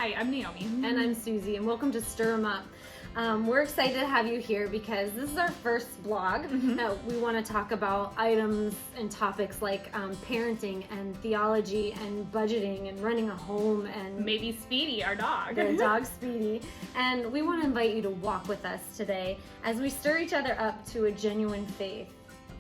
Hi, I'm Naomi. And I'm Susie, and welcome to Stir 'em Up. We're excited to have you here because this is our first vlog. We want to talk about items and topics like parenting and theology and budgeting and running a home and maybe Speedy, our dog. the dog Speedy. And we want to invite you to walk with us today as we stir each other up to a genuine faith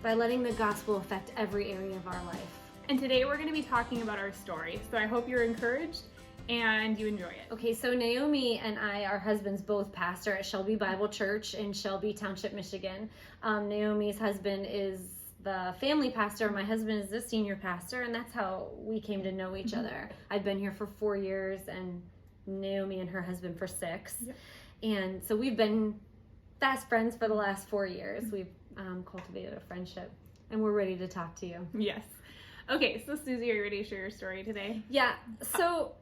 by letting the gospel affect every area of our life. And today we're going to be talking about our story. So I hope you're encouraged and you enjoy it. Okay, so Naomi and I, our husbands, both pastor at Shelby Bible Church in Shelby Township, Michigan. Naomi's husband is the family pastor. My husband is the senior pastor, and that's how we came to know each other. I've been here for 4 years, and Naomi and her husband for 6. Yep. And so we've been fast friends for the last 4 years. We've cultivated a friendship, and we're ready to talk to you. Yes. Okay, so Susie, are you ready to share your story today? Yeah, so...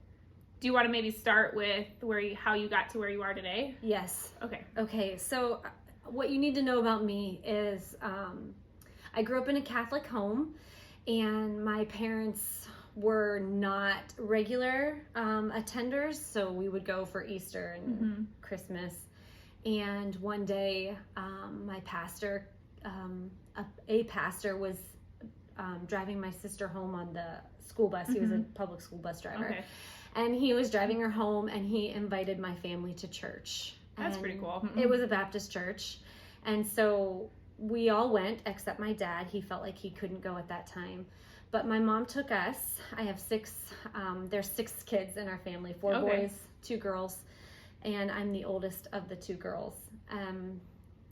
Do you want to maybe start with how you got to where you are today? Yes. Okay, so what you need to know about me is I grew up in a Catholic home, and my parents were not regular attenders, so we would go for Easter and Christmas. And one day my pastor, a pastor was driving my sister home on the school bus. He was a public school bus driver. Okay. And he was driving her home, and he invited my family to church. That's And pretty cool. It was a Baptist church. And so we all went, except my dad. He felt like he couldn't go at that time. But my mom took us. I have 6, there's 6 kids in our family, 4 boys, 2 girls. And I'm the oldest of the 2 girls.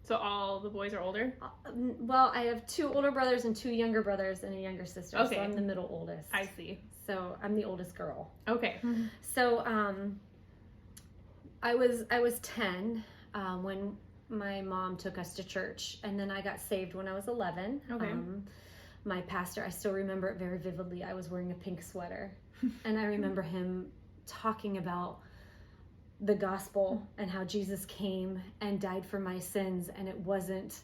So all the boys are older? Well, I have 2 older brothers and 2 younger brothers and a younger sister. Okay. So I'm the middle oldest. I see. So I'm the oldest girl. Okay. So I was 10 when my mom took us to church, and then I got saved when I was 11. Okay. My pastor, I still remember it very vividly. I was wearing a pink sweater, and I remember him talking about the gospel and how Jesus came and died for my sins, and it wasn't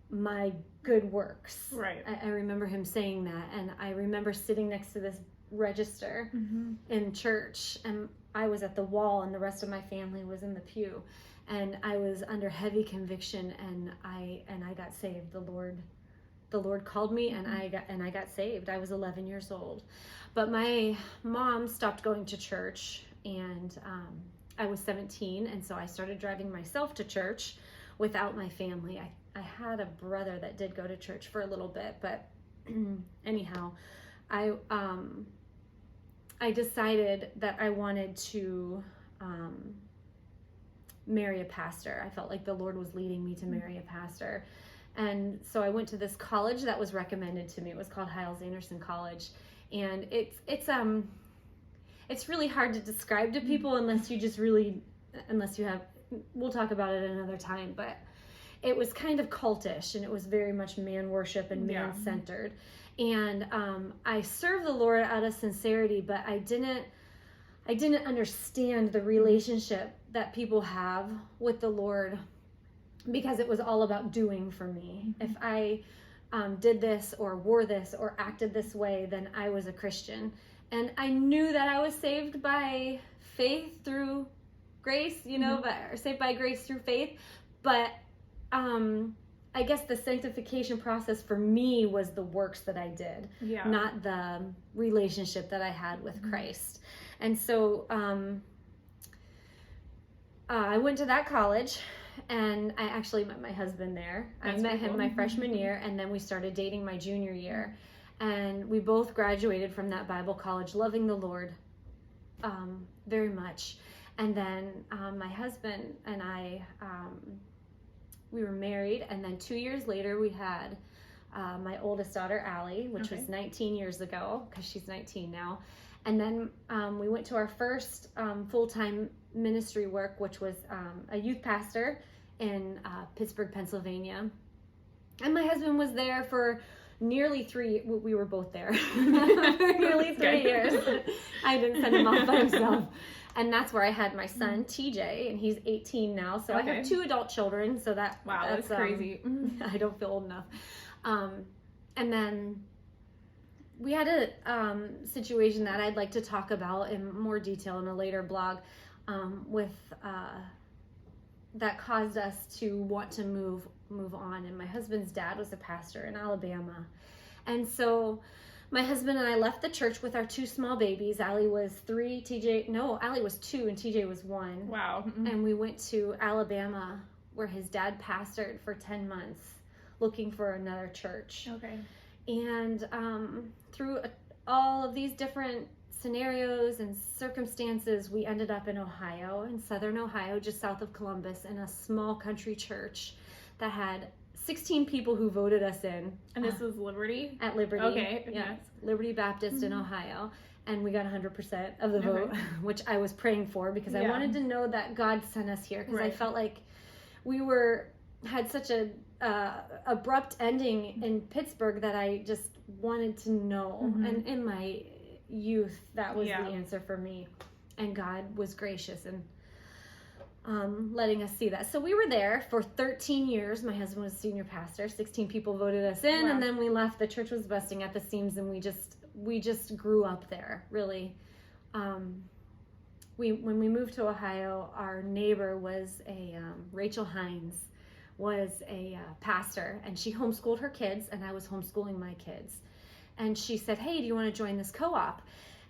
my good works. Right. I remember him saying that, and I remember sitting next to this register in church, and I was at the wall, and the rest of my family was in the pew, and I was under heavy conviction, and I got saved. The Lord called me, and I got saved. I was 11 years old, but my mom stopped going to church, and I was 17, and so I started driving myself to church without my family. I had a brother that did go to church for a little bit, but anyhow, I decided that I wanted to marry a pastor. I felt like the Lord was leading me to marry a pastor. And so I went to this college that was recommended to me. It was called Hyles-Anderson College. And it's really hard to describe to people unless you have, we'll talk about it another time, but it was kind of cultish, and it was very much man worship and man-centered. And I served the Lord out of sincerity, but I didn't understand the relationship that people have with the Lord, because it was all about doing for me. If I did this or wore this or acted this way, then I was a Christian. And I knew that I was saved by faith through grace, or saved by grace through faith. But I guess the sanctification process for me was the works that I did, not the relationship that I had with Christ. And so I went to that college, and I actually met my husband there. I met him my freshman year, and then we started dating my junior year. And we both graduated from that Bible college loving the Lord very much. And then my husband and I, we were married, and then 2 years later we had my oldest daughter, Allie, which was 19 years ago, because she's 19 now. And then we went to our first full-time ministry work, which was a youth pastor in Pittsburgh, Pennsylvania. And my husband was there for nearly 3, we were both there, nearly 3 years. I didn't send him off by himself. And that's where I had my son, TJ, and he's 18 now. So I have 2 adult children. So that's crazy. I don't feel old enough. And then we had a situation that I'd like to talk about in more detail in a later blog with that caused us to want to move on. And my husband's dad was a pastor in Alabama. And so my husband and I left the church with our 2 small babies. Allie was 3, Allie was 2 and TJ was 1. Wow. And we went to Alabama where his dad pastored for 10 months looking for another church. Okay. And through all of these different scenarios and circumstances, we ended up in Ohio, in southern Ohio, just south of Columbus, in a small country church that had 16 people who voted us in. And this was Liberty? At Liberty. Okay. Yeah. Liberty Baptist in Ohio. And we got 100% of the vote, which I was praying for because I wanted to know that God sent us here, because I felt like we had such a abrupt ending in Pittsburgh that I just wanted to know. And in my youth, that was the answer for me. And God was gracious and letting us see that. So we were there for 13 years. My husband was senior pastor. 16 people voted us in, and then we left. The church was busting at the seams, and we just grew up there, really. When we moved to Ohio, our neighbor was Rachel Hines was a pastor, and she homeschooled her kids, and I was homeschooling my kids. And she said, "Hey, do you want to join this co-op?"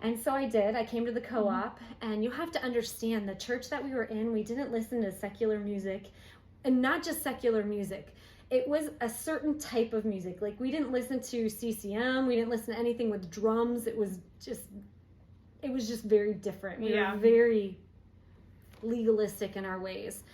And so I did. I came to the co-op, and you have to understand the church that we were in, we didn't listen to secular music, and not just secular music. It was a certain type of music. Like, we didn't listen to CCM. We didn't listen to anything with drums. It was just very different. We were very legalistic in our ways.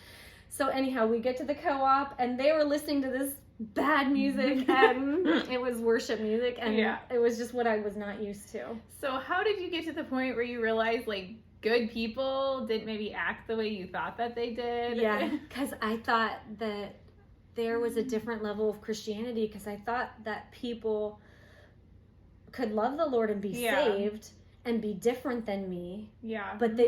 So anyhow, we get to the co-op, and they were listening to this bad music, and it was worship music, and it was just what I was not used to. So how did you get to the point where you realized, like, good people didn't maybe act the way you thought that they did? Yeah, because I thought that there was a different level of Christianity, because I thought that people could love the Lord and be saved and be different than me. Yeah. But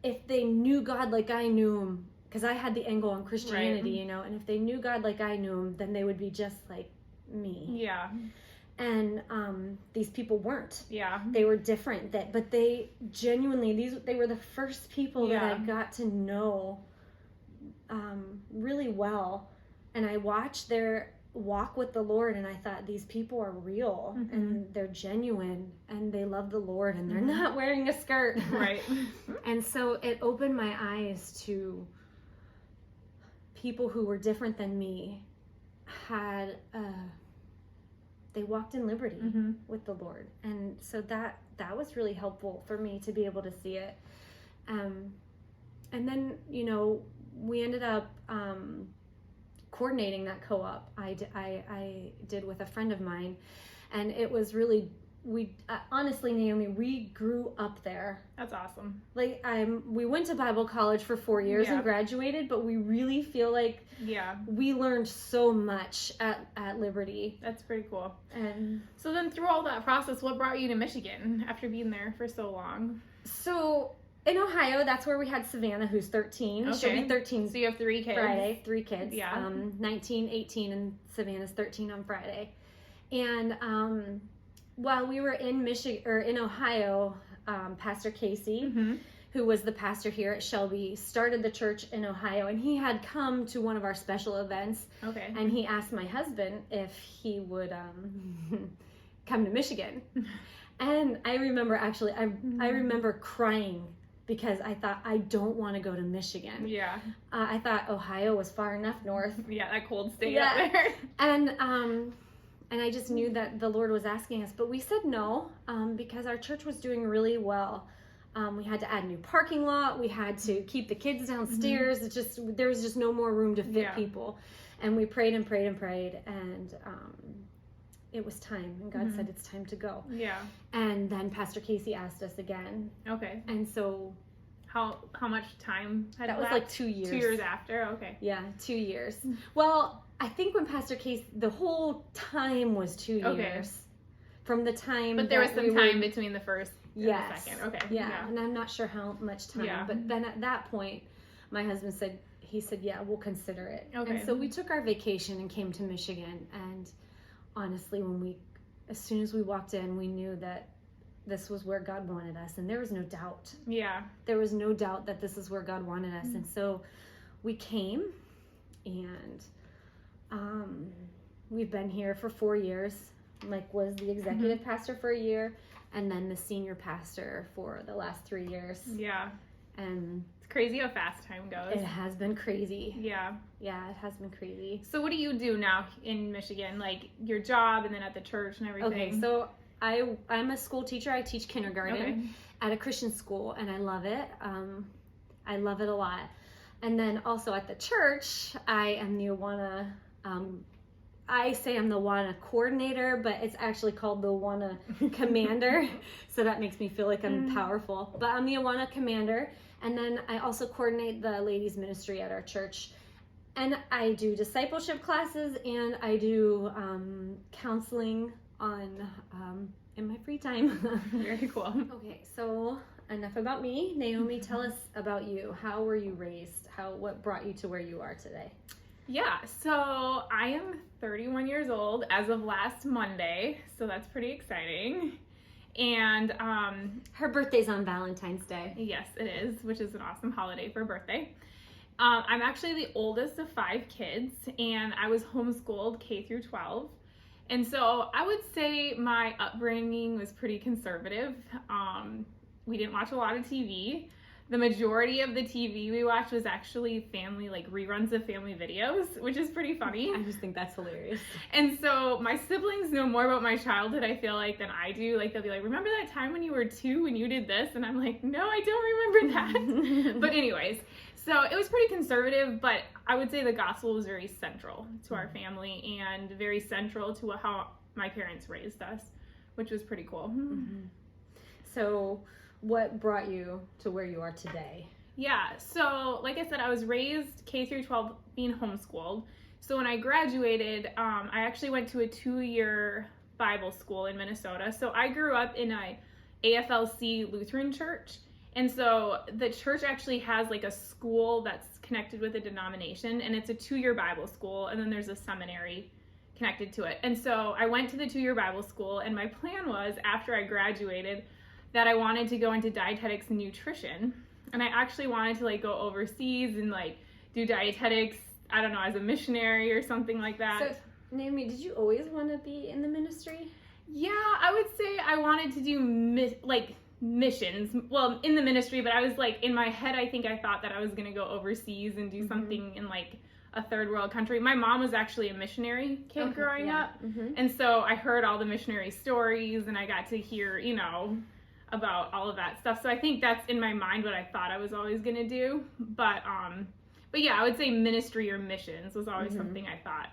if they knew God like I knew him, because I had the angle on Christianity, you know, and if they knew God like I knew him, then they would be just like me. Yeah. And these people weren't. Yeah. They were different. But they genuinely, they were the first people that I got to know really well. And I watched their walk with the Lord, and I thought, these people are real, and they're genuine, and they love the Lord, and they're not wearing a skirt. Right. And so it opened my eyes to people who were different than me. They walked in liberty with the Lord, and so that was really helpful for me to be able to see it. And then, you know, we ended up coordinating that co-op. I did with a friend of mine, and it was really, honestly, Naomi, we grew up there. That's awesome. Like, we went to Bible college for 4 years and graduated, but we really feel like we learned so much at Liberty. That's pretty cool. And so then, through all that process, what brought you to Michigan after being there for so long? So in Ohio, that's where we had Savannah, who's 13. Okay. She'll be 13. So you have 3 kids. Friday, 3 kids. Yeah. 19, 18, and Savannah's 13 on Friday. And while we were in Ohio, Pastor Casey, who was the pastor here at Shelby, started the church in Ohio, and he had come to one of our special events. Okay. And he asked my husband if he would come to Michigan. And I remember, actually, I remember crying because I thought, I don't want to go to Michigan. Yeah. I thought Ohio was far enough north. Yeah, that cold state up there. And I just knew that the Lord was asking us, but we said no, because our church was doing really well. We had to add a new parking lot. We had to keep the kids downstairs. There was just no more room to fit people. And we prayed and prayed and prayed, and it was time. And God said, it's time to go. Yeah. And then Pastor Casey asked us again. Okay. And so how much time had that was like 2 years. 2 years after. Okay. Yeah, 2 years. Well, I think when Pastor Casey, the whole time was 2 years. From the time. But there was some time between the first and the second. Okay. Yeah. And I'm not sure how much time. Yeah. But then at that point, my husband said, yeah, we'll consider it. Okay. And so we took our vacation and came to Michigan. And honestly, when we as soon as we walked in, we knew that this was where God wanted us, and there was no doubt. Yeah. There was no doubt that this is where God wanted us. And so we came, and we've been here for 4 years. Mike was the executive pastor for a year, and then the senior pastor for the last 3 years. Yeah. And It's crazy how fast time goes. it has been crazy. Yeah. Yeah, it has been crazy. So what do you do now in Michigan? Like your job and then at the church and everything? Okay, so I'm a school teacher. I teach kindergarten at a Christian school, and I love it. I love it a lot. And then also at the church, I am the Awana, I say I'm the Awana coordinator, but it's actually called the Awana commander. So that makes me feel like I'm powerful. But I'm the Awana commander. And then I also coordinate the ladies ministry at our church. And I do discipleship classes, and I do counseling in my free time. Very cool. Okay, so enough about me. Naomi, tell us about you. How were you raised? What brought you to where you are today? Yeah, so I am 31 years old as of last Monday, so that's pretty exciting. And her birthday's on Valentine's Day. yes, it is, which is an awesome holiday for a birthday. I'm actually the oldest of 5 kids, and I was homeschooled K through 12. And so I would say my upbringing was pretty conservative. We didn't watch a lot of TV. The majority of the TV we watched was actually family, like reruns of family videos, which is pretty funny. I just think that's hilarious. And so my siblings know more about my childhood, I feel like, than I do. Like, they'll be like, remember that time when you were 2 and you did this? And I'm like, no, I don't remember that. But anyways, so it was pretty conservative, but I would say the gospel was very central to our family and very central to how my parents raised us, which was pretty cool. So what brought you to where you are today? Yeah, so like I said, I was raised K through 12 being homeschooled. So when I graduated, I actually went to a 2-year Bible school in Minnesota. So I grew up in a AFLC Lutheran church. And so the church actually has like a school that's connected with a denomination, and it's a 2-year Bible school, and then there's a seminary connected to it. And so I went to the 2-year Bible school, and my plan was, after I graduated, that I wanted to go into dietetics and nutrition. And I actually wanted to like go overseas and like do dietetics, I don't know, as a missionary or something like that. So, Naomi, did you always want to be in the ministry? Yeah, I would say I wanted to do missions, well, in the ministry, but I was like, in my head, I think I thought that I was going to go overseas and do something in like a third world country. My mom was actually a missionary kid growing up. And so I heard all the missionary stories, and I got to hear, you know, about all of that stuff. So I think that's in my mind what I thought I was always going to do. But yeah, I would say ministry or missions was always something I thought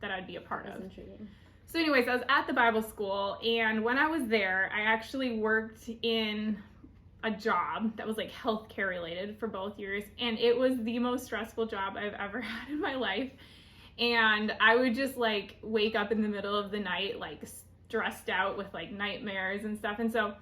that I'd be a part of. Intriguing. So anyways, I was at the Bible school, and when I was there, I actually worked in a job that was like healthcare related for both years, and it was the most stressful job I've ever had in my life. And I would just like wake up in the middle of the night like stressed out with like nightmares and stuff. And so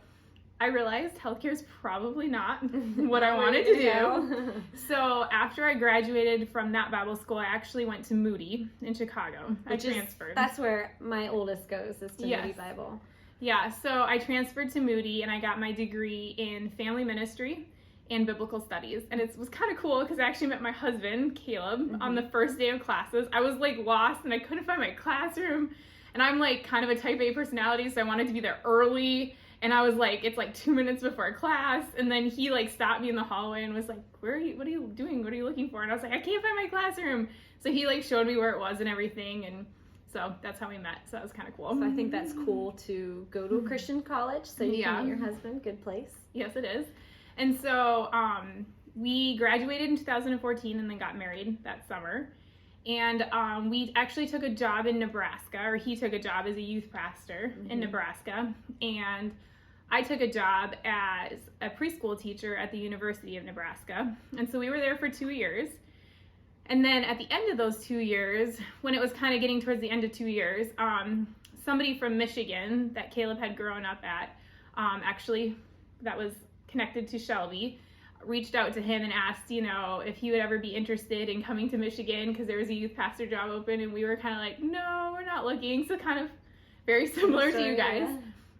I realized healthcare is probably not what I wanted to do. So after I graduated from that Bible school, I actually went to Moody in Chicago. I transferred. That's where my oldest goes, is to Moody Bible. Yeah, so I transferred to Moody, and I got my degree in family ministry and biblical studies. And it was kind of cool because I actually met my husband, Caleb, on the first day of classes. I was like lost, and I couldn't find my classroom. And I'm like kind of a type A personality, so I wanted to be there early. And I was like, it's like 2 minutes before class. And then he like stopped me in the hallway and was like, what are you doing? What are you looking for? And I was like, I can't find my classroom. So he like showed me where it was and everything. And so that's how we met. So that was kind of cool. So I think that's cool to go to a Christian college so you can meet your husband. Good place. Yes, it is. And so we graduated in 2014 and then got married that summer. And we actually took a job in Nebraska, or he took a job as a youth pastor in Nebraska. And I took a job as a preschool teacher at the University of Nebraska. And so we were there for 2 years. And then at the end of those 2 years, when it was kind of getting towards the end of 2 years, somebody from Michigan that Caleb had grown up at, actually that was connected to Shelby, reached out to him and asked, you know, if he would ever be interested in coming to Michigan because there was a youth pastor job open. And we were kind of like, no, we're not looking. So kind of very similar to you So, guys. yeah.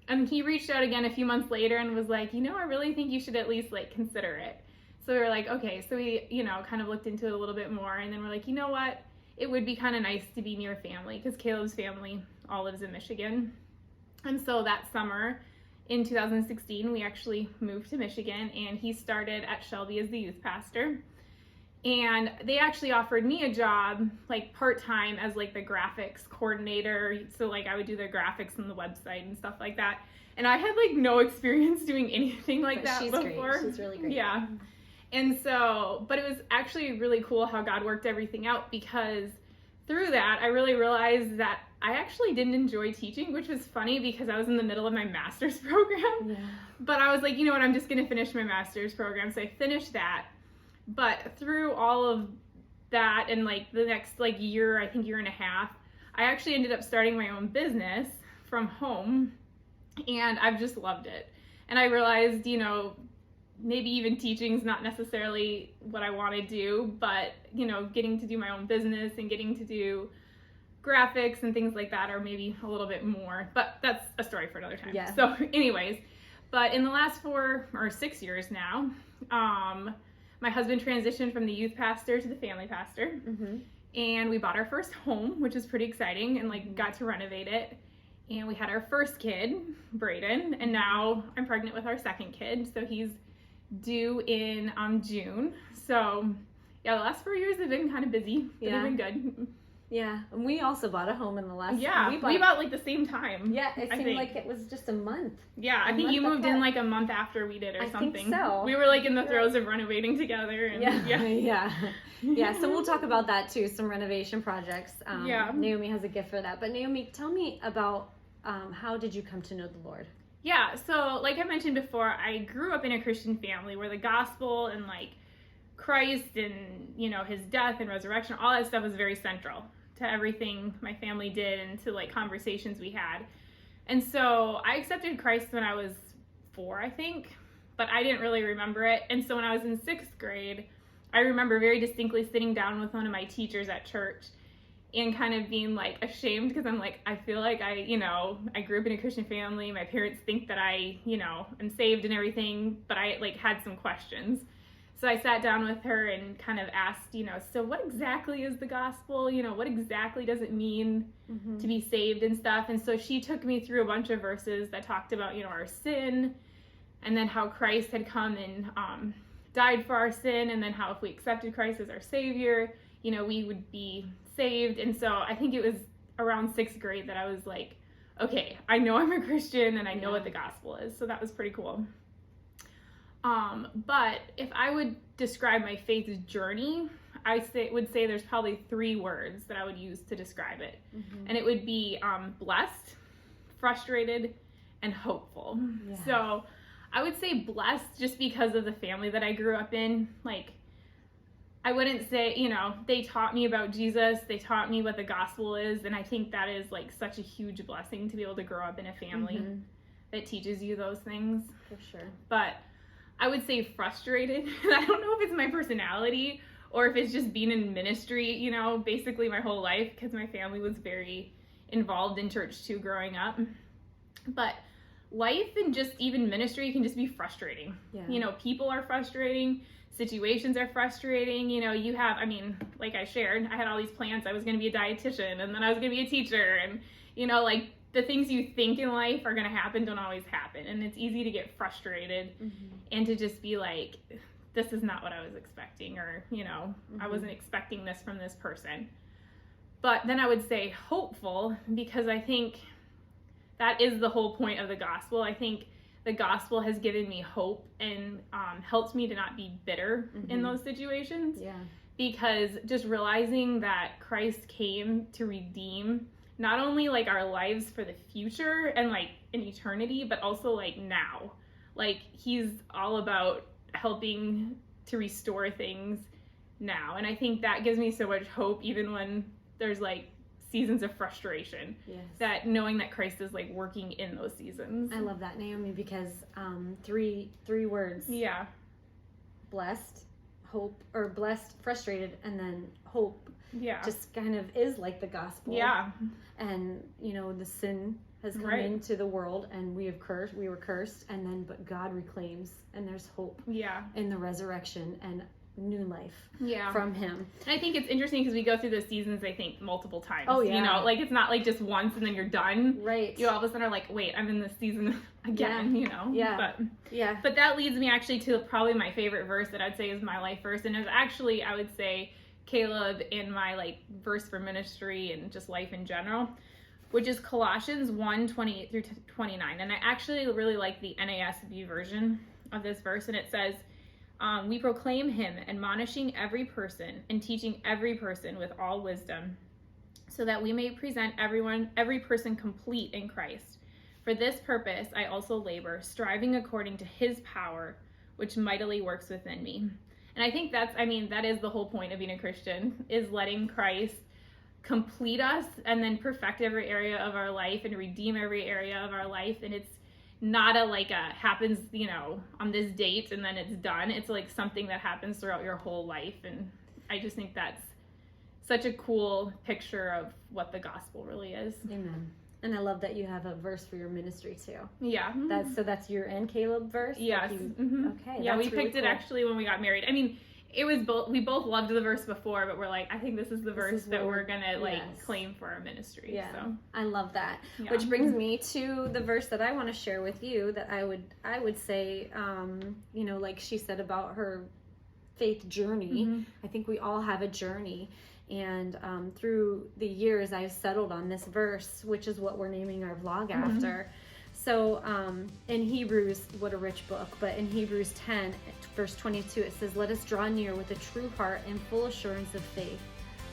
And he reached out again a few months later and was like, I really think you should at least like consider it. So we were like, okay. So we, kind of looked into it a little bit more, and then we're like, you know what? It would be kind of nice to be near family, because Caleb's family all lives in Michigan. And so that summer in 2016, we actually moved to Michigan, and he started at Shelby as the youth pastor. And they actually offered me a job, like part-time, as like the graphics coordinator. So like I would do the graphics on the website and stuff like that. And I had like no experience doing anything like that before. Great. She's really great. Yeah. And so, but it was actually really cool how God worked everything out, because through that, I really realized that I actually didn't enjoy teaching, which was funny because I was in the middle of my master's program. Yeah. But I was like, you know what, I'm just going to finish my master's program. So I finished that. But through all of that and like the next like year, I think year and a half, I actually ended up starting my own business from home, and I've just loved it. And I realized, maybe even teaching is not necessarily what I want to do, but, getting to do my own business and getting to do graphics and things like that are maybe a little bit more, but that's a story for another time. Yeah. So anyways, but in the last 4 or 6 years now, my husband transitioned from the youth pastor to the family pastor, and we bought our first home, which is pretty exciting, and like got to renovate it. And we had our first kid, Braden, and now I'm pregnant with our second kid, so he's due in June. So yeah, the last 4 years have been kind of busy, but they've been good. Yeah, and we also bought a home in the last. Yeah, we bought like the same time. Yeah, it seemed like it was just a month. Yeah, I think you moved in like a month after we did, or something. I think so. We were like in the throes of renovating together. And, yeah. So we'll talk about that too. Some renovation projects. Naomi has a gift for that. But Naomi, tell me about how did you come to know the Lord? Yeah, so like I mentioned before, I grew up in a Christian family where the gospel and like Christ and his death and resurrection, all that stuff was very central to everything my family did and to like conversations we had. And so I accepted Christ when I was 4, I think, but I didn't really remember it. And so when I was in 6th grade, I remember very distinctly sitting down with one of my teachers at church and kind of being like ashamed, because I'm like, I feel like I grew up in a Christian family. My parents think that I, am saved and everything, but I like had some questions. So I sat down with her and kind of asked, so what exactly is the gospel? What exactly does it mean to be saved and stuff? And so she took me through a bunch of verses that talked about, our sin, and then how Christ had come and died for our sin, and then how if we accepted Christ as our Savior, we would be saved. And so I think it was around 6th grade that I was like, okay, I know I'm a Christian and I know what the gospel is. So that was pretty cool. But if I would describe my faith journey, would say there's probably 3 words that I would use to describe it. And it would be blessed, frustrated, and hopeful. Yeah. So I would say blessed just because of the family that I grew up in. Like, I wouldn't say, they taught me about Jesus, they taught me what the gospel is, and I think that is like such a huge blessing to be able to grow up in a family that teaches you those things. For sure. But I would say frustrated. I don't know if it's my personality or if it's just being in ministry, basically my whole life, because my family was very involved in church too growing up. But life and just even ministry can just be frustrating. Yeah. People are frustrating. Situations are frustrating. Like I shared, I had all these plans. I was going to be a dietitian, and then I was going to be a teacher, and like the things you think in life are going to happen don't always happen, and it's easy to get frustrated and to just be like, this is not what I was expecting, or I wasn't expecting this from this person. But then I would say hopeful, because I think that is the whole point of the gospel. I think the gospel has given me hope and helped me to not be bitter in those situations. Yeah. Because just realizing that Christ came to redeem not only like our lives for the future and like in eternity, but also like now. Like, he's all about helping to restore things now. And I think that gives me so much hope, even when there's like seasons of frustration. Yes. That knowing that Christ is like working in those seasons. I love that, Naomi, because 3 words. Yeah. Blessed, hope, or blessed, frustrated, and then hope. Yeah. Just kind of is like the gospel. Yeah. And the sin has come Right. into the world, and we were cursed, and then but God reclaims, and there's hope Yeah. in the resurrection and new life Yeah. from him. And I think it's interesting because we go through the seasons, I think, multiple times. Oh, yeah. You know, like it's not like just once and then you're done. Right. You all of a sudden are like, wait, I'm in this season again, you know? Yeah. Yeah. But that leads me actually to probably my favorite verse that I'd say is my life verse. And is actually, I would say, Caleb in my like verse for ministry and just life in general, which is Colossians 1:28 through 29. And I actually really like the NASB version of this verse. And it says, we proclaim him, admonishing every person and teaching every person with all wisdom, so that we may present every person complete in Christ. For this purpose I also labor, striving according to his power, which mightily works within me. And I think that is the whole point of being a Christian, is letting Christ complete us and then perfect every area of our life and redeem every area of our life. And it's not happens, you know, on this date and then it's done. It's like something that happens throughout your whole life. And I just think that's such a cool picture of what the gospel really is. Amen. And I love that you have a verse for your ministry too. Yeah. That's your and Caleb verse? Yes. Okay. Yeah, we that's really picked it cool. actually when we got married. I mean, it was we both loved the verse before, but we're like, I think this is the verse is that where we're gonna like yes. claim for our ministry. Yeah, So I love that. yeah. Which brings me to the verse that I want to share with you. That I would say, you know, like she said about her faith journey. Mhm. I think we all have a journey, and through the years, I've settled on this verse, which is what we're naming our vlog after. So in Hebrews, what a rich book, but in Hebrews 10, verse 22, it says, "Let us draw near with a true heart and full assurance of faith,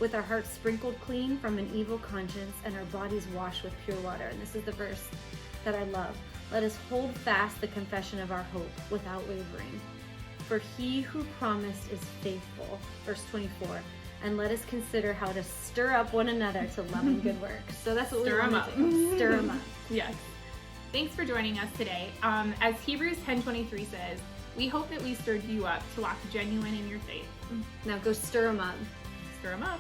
with our hearts sprinkled clean from an evil conscience and our bodies washed with pure water." And this is the verse that I love. "Let us hold fast the confession of our hope without wavering. For he who promised is faithful." Verse 24. "And let us consider how to stir up one another to love and good works." So that's what Stir we 'em want up. to do. Stir them up. Yes. Thanks for joining us today. As Hebrews 10:23 says, we hope that we stirred you up to walk genuine in your faith. Now go stir them up. Stir them up.